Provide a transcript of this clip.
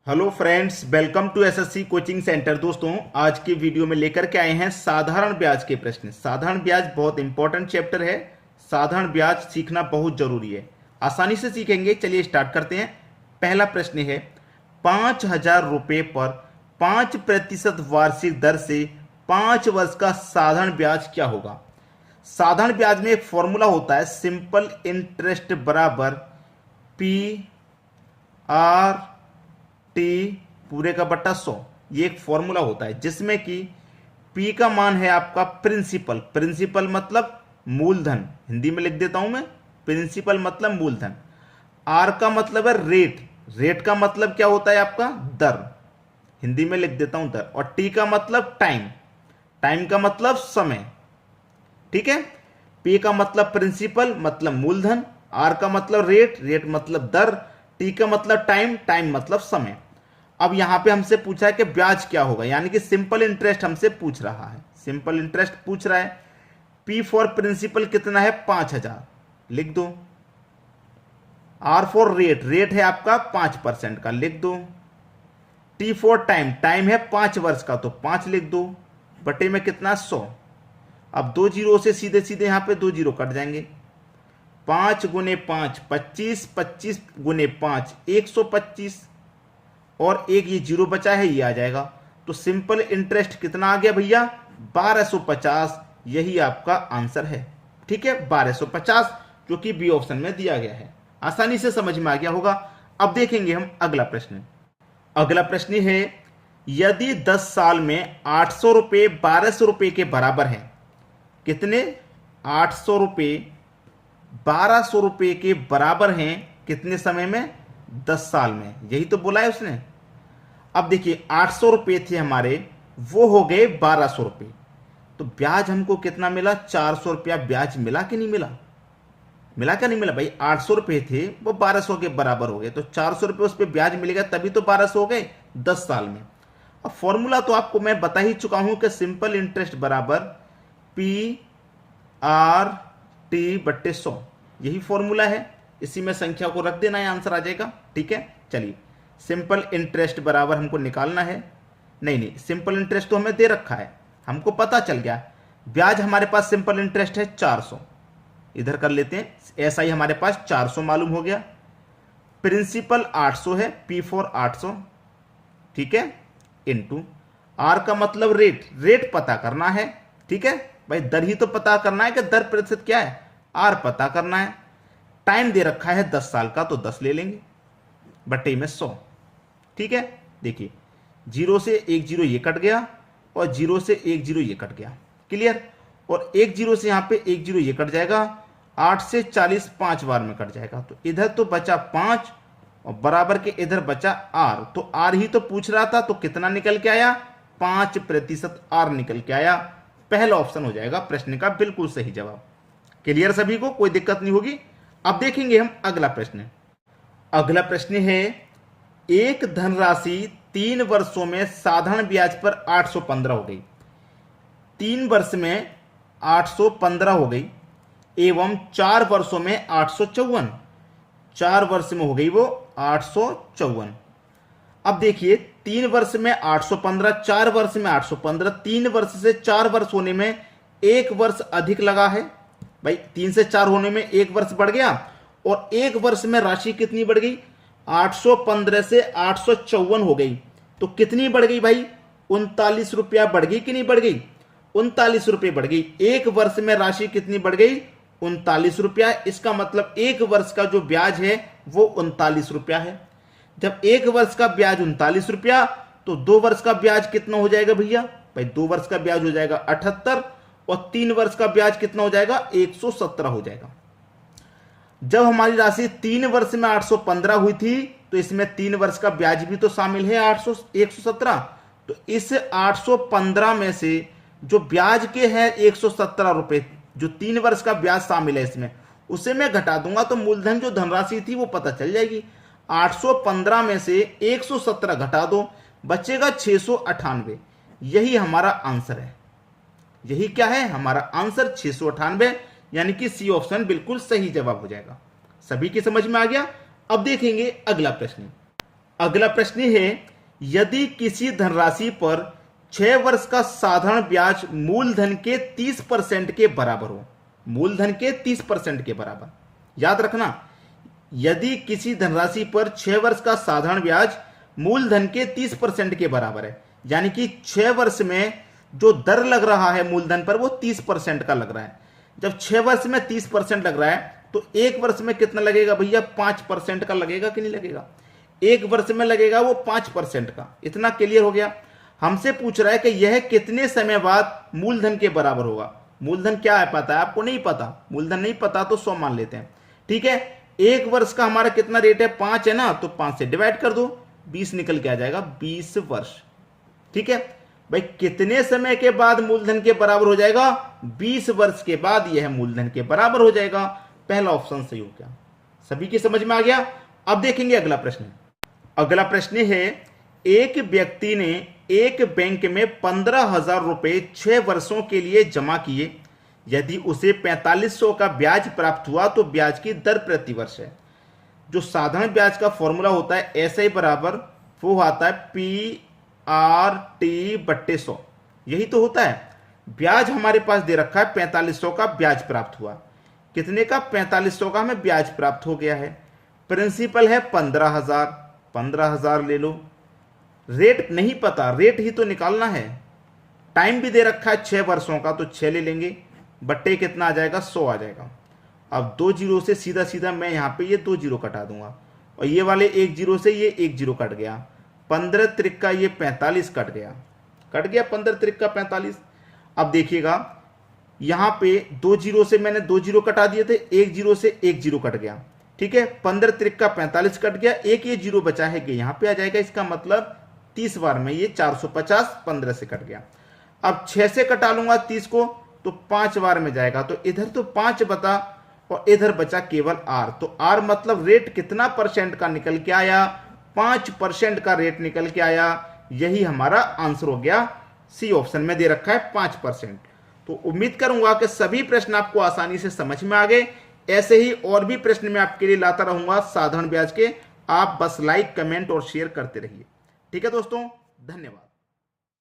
Hello friends, welcome to SSC coaching centre. दोस्तों, आज की वीडियो में लेकर के आए हैं साधारण ब्याज के प्रश्न। साधारण ब्याज बहुत इंपॉर्टेंट चैप्टर है। साधारण ब्याज सीखना बहुत जरूरी है, आसानी से सीखेंगे। चलिए स्टार्ट करते हैं। पहला प्रश्न है, 5,000 रुपये पर 5% वार्षिक दर से 5 वर्ष का साधारण ब्याज क्या होगा। साधारण ब्याज में एक फॉर्मूला होता है, सिंपल इंटरेस्ट बराबर पी आर टी पूरे का बट्टा 100। ये एक फॉर्मूला होता है जिसमें कि P का मान है आपका प्रिंसिपल। प्रिंसिपल मतलब मूलधन, हिंदी में लिख देता हूं मैं, प्रिंसिपल मतलब मूलधन। R का मतलब है रेट, रेट का मतलब क्या होता है आपका दर, हिंदी में लिख देता हूं दर। और T का मतलब टाइम, टाइम का मतलब समय। ठीक है, P का मतलब प्रिंसिपल मतलब मूलधन, R का मतलब रेट, रेट मतलब दर, T का मतलब टाइम, टाइम मतलब समय। अब यहां पे हमसे पूछा है कि ब्याज क्या होगा, यानी कि सिंपल इंटरेस्ट हमसे पूछ रहा है। सिंपल इंटरेस्ट पूछ रहा है। P फॉर प्रिंसिपल कितना है 5,000, लिख दो। R फॉर रेट, रेट है आपका 5% का, लिख दो। T फॉर टाइम, टाइम है 5 वर्ष का, तो 5 लिख दो। बटे में कितना 100। अब 2 जीरो से सीधे सीधे यहां पे 2 जीरो कट जाएंगे। 5 गुने 5 25, 25 गुने 5 125, और एक ये जीरो बचा है, ये आ जाएगा। तो सिंपल इंटरेस्ट कितना आ गया भैया 1250। यही आपका आंसर है। ठीक है, 1250, जो कि बी ऑप्शन में दिया गया है। आसानी से समझ में आ गया होगा। अब देखेंगे हम अगला प्रश्न। अगला प्रश्न है, यदि 10 साल में 800 रुपये 1200 रुपये के बराबर है। कितने? 800 रुपये 1200 रुपये के बराबर हैं कितने समय में? 10 साल में। यही तो बोला है उसने। अब देखिए 800 रुपये थे हमारे, वो हो गए 1200 रुपये, तो ब्याज हमको कितना मिला? 400 रुपया ब्याज मिला कि नहीं मिला? मिला क्या नहीं मिला भाई? 800 रुपये थे, वो 1200 के बराबर हो गए, तो 400 रुपये उस पर ब्याज मिलेगा, तभी तो 1200 हो गए 10 साल में। अब फॉर्मूला तो आपको मैं बता ही चुका हूं कि सिंपल इंटरेस्ट बराबर पी आर टी बट्टे 100, यही फॉर्मूला है। इसी में संख्या को रख देना है, आंसर आ जाएगा। ठीक है, चलिए सिंपल इंटरेस्ट बराबर हमको निकालना है। नहीं, सिंपल इंटरेस्ट तो हमें दे रखा है, हमको पता चल गया। ब्याज हमारे पास सिंपल इंटरेस्ट है 400, इधर कर लेते हैं। एसआई हमारे पास 400 मालूम हो गया। प्रिंसिपल 800 है, पी फॉर 800, ठीक है, इनटू आर का मतलब रेट, रेट पता करना है। ठीक है भाई, दर ही तो पता करना है कि दर प्रतिशत क्या है, आर पता करना है। टाइम दे रखा है 10 साल का, तो 10 ले लेंगे, बटे में 100। ठीक है, देखिए 0 से 1 जीरो ये कट गया, और 0 से 1 जीरो ये कट गया, क्लियर। और 1 जीरो से यहां पे 1 जीरो ये कट जाएगा। 8 से 40 5 बार में कट जाएगा, तो इधर तो बचा 5, और बराबर के इधर बचा आर। तो आर ही तो पूछ रहा था, तो कितना निकल के आया? 5% आर निकल के आया। पहला ऑप्शन हो जाएगा प्रश्न का बिल्कुल सही जवाब। क्लियर सभी को? कोई दिक्कत नहीं होगी। अब देखेंगे हम अगला प्रश्न। अगला प्रश्न है, एक धनराशि 3 वर्षों में साधारण ब्याज पर 815 हो गई। 3 वर्ष में 815 हो गई, एवं 4 वर्षों में 854। 4 वर्ष में हो गई वो 854। अब देखिए 3 वर्ष में 815, 4 वर्ष में 815, 3 वर्ष से 4 वर्ष होने में 1 वर्ष अधिक लगा है भाई। 3 से 4 होने में 1 वर्ष बढ़ गया, और 1 वर्ष में राशि कितनी बढ़ गई? 815 से 854 हो गई, तो कितनी बढ़ गई भाई? 39 रुपया बढ़ गई कि नहीं बढ़ गई? 39 रुपये बढ़ गई। 1 वर्ष में राशि कितनी बढ़ गई? 39 रुपया। इसका मतलब 1 वर्ष का जो ब्याज है वो 39 रुपया है। जब 1 वर्ष का ब्याज 39 रुपया, तो 2 वर्ष का ब्याज कितना हो जाएगा भैया? भाई 2 वर्ष का ब्याज हो जाएगा 78, और 3 वर्ष का ब्याज कितना हो जाएगा? 117 हो जाएगा। जब हमारी राशि 3 वर्ष में 815 हुई थी, तो इसमें 3 वर्ष का ब्याज भी तो शामिल है 117। तो इस 815 में से जो ब्याज के हैं 117 रुपए, जो 3 वर्ष का ब्याज शामिल है इसमें, उसे मैं घटा दूंगा, तो मूलधन जो धनराशि थी वो पता चल जाएगी। 815 में से 117 घटा दो, बचेगा 698। यही हमारा आंसर है। यही क्या है हमारा आंसर? 698, यानी कि सी ऑप्शन बिल्कुल सही जवाब हो जाएगा। सभी की समझ में आ गया। अब देखेंगे अगला प्रश्न। अगला प्रश्न है, यदि किसी धनराशि पर 6 वर्ष का साधारण ब्याज मूलधन के 30% के बराबर हो, मूलधन के 30% के बराबर, याद रखना, यदि किसी धनराशि पर 6 वर्ष का साधारण ब्याज मूलधन के 30% के बराबर है, यानी कि 6 वर्ष में जो दर लग रहा है मूलधन पर वो 30% का लग रहा है। जब 6 वर्ष में 30% लग रहा है तो 1 वर्ष में कितना लगेगा भैया? 5% का लगेगा कि नहीं लगेगा? 1 वर्ष में लगेगा वो 5% का। इतना क्लियर हो गया। हमसे पूछ रहा है कि यह कितने समय बाद मूलधन के बराबर होगा। मूलधन क्या है पता है आपको? नहीं पता। मूलधन नहीं पता तो 100 मान लेते हैं, ठीक है। 1 वर्ष का हमारा कितना रेट है? 5 है ना, तो 5 से डिवाइड कर दो, 20 निकल के आ जाएगा, 20 वर्ष, ठीक है भाई। कितने समय के बाद मूलधन के बराबर हो जाएगा? 20 वर्ष के बाद यह मूलधन के बराबर हो जाएगा। पहला ऑप्शन सही हो गया। सभी की समझ में आ गया। अब देखेंगे अगला प्रश्न। अगला प्रश्न है, एक व्यक्ति ने एक बैंक में 15,000 रुपए 6 वर्षों के लिए जमा किए। यदि उसे 4500 का ब्याज प्राप्त हुआ तो ब्याज की दर प्रति वर्ष है। जो साधारण ब्याज का फॉर्मूला होता है ऐसे बराबर वो आता है PRT/100, यही तो होता है। ब्याज हमारे पास दे रखा है 4500 का ब्याज प्राप्त हुआ। कितने का? 4500 का हमें ब्याज प्राप्त हो गया है। प्रिंसिपल है 15,000, 15,000 ले लो। रेट नहीं पता, रेट ही तो निकालना है। टाइम भी दे रखा है 6 वर्षों का, तो 6 ले लेंगे, बट्टे कितना आ जाएगा? 100 आ जाएगा। अब 2 जीरो से सीधा सीधा मैं यहाँ पे ये 2 जीरो कटा दूंगा, और ये वाले 1 जीरो से ये 1 जीरो कट गया। 15 त्रिक ये 45 कट गया, 15 त्रिक 45। अब देखिएगा यहाँ पे 2 जीरो से मैंने 2 जीरो कटा दिए थे, 1 जीरो से 1 जीरो कट गया, ठीक है। 15 त्रिक 45 कट गया, एक ये जीरो बचा है कि यहाँ पे आ जाएगा। इसका मतलब 30 बार में ये 450 15 से कट गया। अब 6 से कटा लूंगा 30 को तो 5 बार में जाएगा, तो इधर तो 5 बता और इधर बचा केवल R। तो R मतलब रेट कितना परसेंट का निकल के आया? 5% का रेट निकल के आया। यही हमारा आंसर हो गया। सी ऑप्शन में दे रखा है 5%। तो उम्मीद करूंगा कि सभी प्रश्न आपको आसानी से समझ में आ गए। ऐसे ही और भी प्रश्न मैं आपके लिए लाता रहूंगा साधारण ब्याज के। आप बस लाइक, कमेंट और शेयर करते रहिए। ठीक है दोस्तों, धन्यवाद।